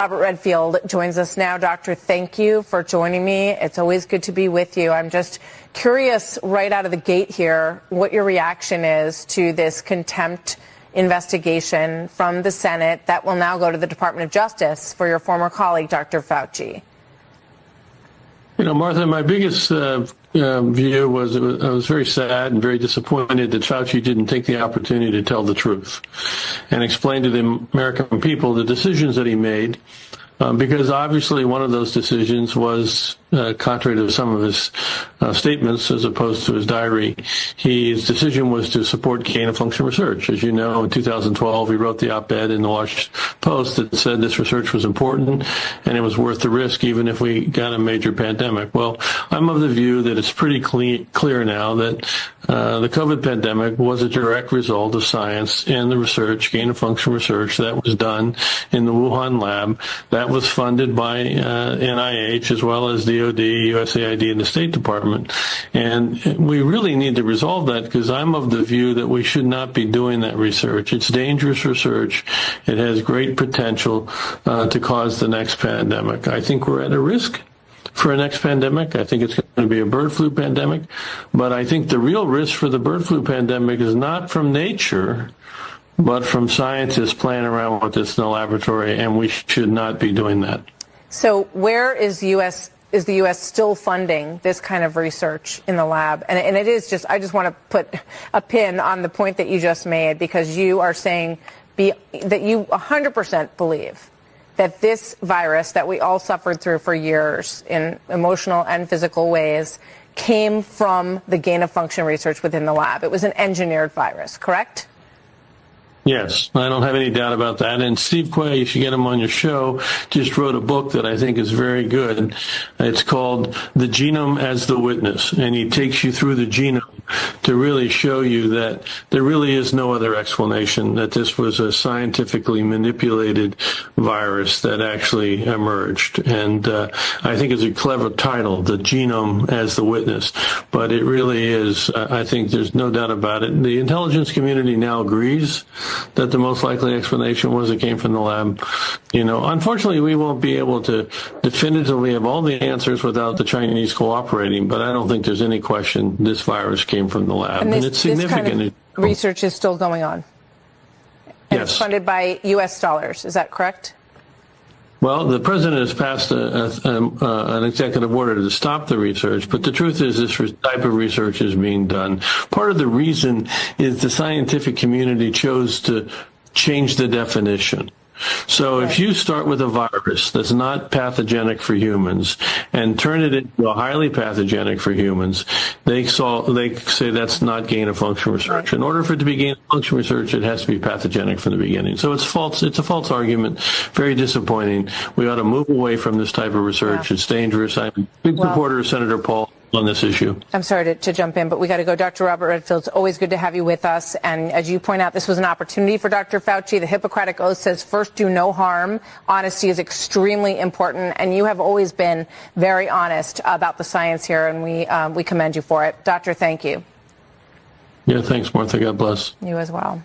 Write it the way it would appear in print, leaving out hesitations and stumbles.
Robert Redfield joins us now. Doctor, thank you for joining me. It's always good to be with you. I'm just curious right out of the gate here what your reaction is to this contempt investigation from the Senate that will now go to the Department of Justice for your former colleague, Dr. Fauci. You know, Martha, my biggest view was I was very sad and very disappointed that Fauci didn't take the opportunity to tell the truth and explain to the American people the decisions that he made, because obviously one of those decisions was contrary to some of his statements as opposed to his diary. His decision was to support gain-of-function research. As you know, in 2012, he wrote the op-ed in the Washington Post that said this research was important and it was worth the risk even if we got a major pandemic. Well, I'm of the view that it's pretty clear now that the COVID pandemic was a direct result of science and the research, gain-of-function research that was done in the Wuhan lab that was funded by NIH as well as DOD, USAID, and the State Department. And we really need to resolve that because I'm of the view that we should not be doing that research. It's dangerous research. It has great potential to cause the next pandemic. I think we're at a risk for a next pandemic. I think it's going to be a bird flu pandemic. But I think the real risk for the bird flu pandemic is not from nature, but from scientists playing around with this in the laboratory, and we should not be doing that. So where is the U.S. still funding this kind of research in the lab? And it is just, I just want to put a pin on the point that you just made, because you are saying that you 100% believe that this virus that we all suffered through for years in emotional and physical ways came from the gain-of-function research within the lab. It was an engineered virus, correct? Yes, I don't have any doubt about that. And Steve Quay, you should get him on your show, just wrote a book that I think is very good. It's called The Genome as the Witness, and he takes you through the genome to really show you that there really is no other explanation, that this was a scientifically manipulated virus that actually emerged. And I think it's a clever title, The Genome as the Witness. But it really is, I think there's no doubt about it. The intelligence community now agrees that the most likely explanation was it came from the lab. You know, unfortunately, we won't be able to definitively have all the answers without the Chinese cooperating, but I don't think there's any question this virus came from the lab. And it's significant. This kind of research is still going on. And yes. It's funded by U.S. dollars. Is that correct? Well, the president has passed an executive order to stop the research, but the truth is this type of research is being done. Part of the reason is the scientific community chose to change the definition. So if you start with a virus that's not pathogenic for humans and turn it into a highly pathogenic for humans, they say that's not gain-of-function research. In order for it to be gain-of-function research, it has to be pathogenic from the beginning. So it's false. It's a false argument. Very disappointing. We ought to move away from this type of research. It's dangerous. I'm a big supporter of Senator Paul on this issue. I'm sorry to jump in, but we got to go. Dr. Robert Redfield, it's always good to have you with us. And as you point out, this was an opportunity for Dr. Fauci. The Hippocratic Oath says first do no harm. Honesty is extremely important. And you have always been very honest about the science here, and we commend you for it. Doctor, thank you. Yeah, thanks, Martha. God bless. You as well.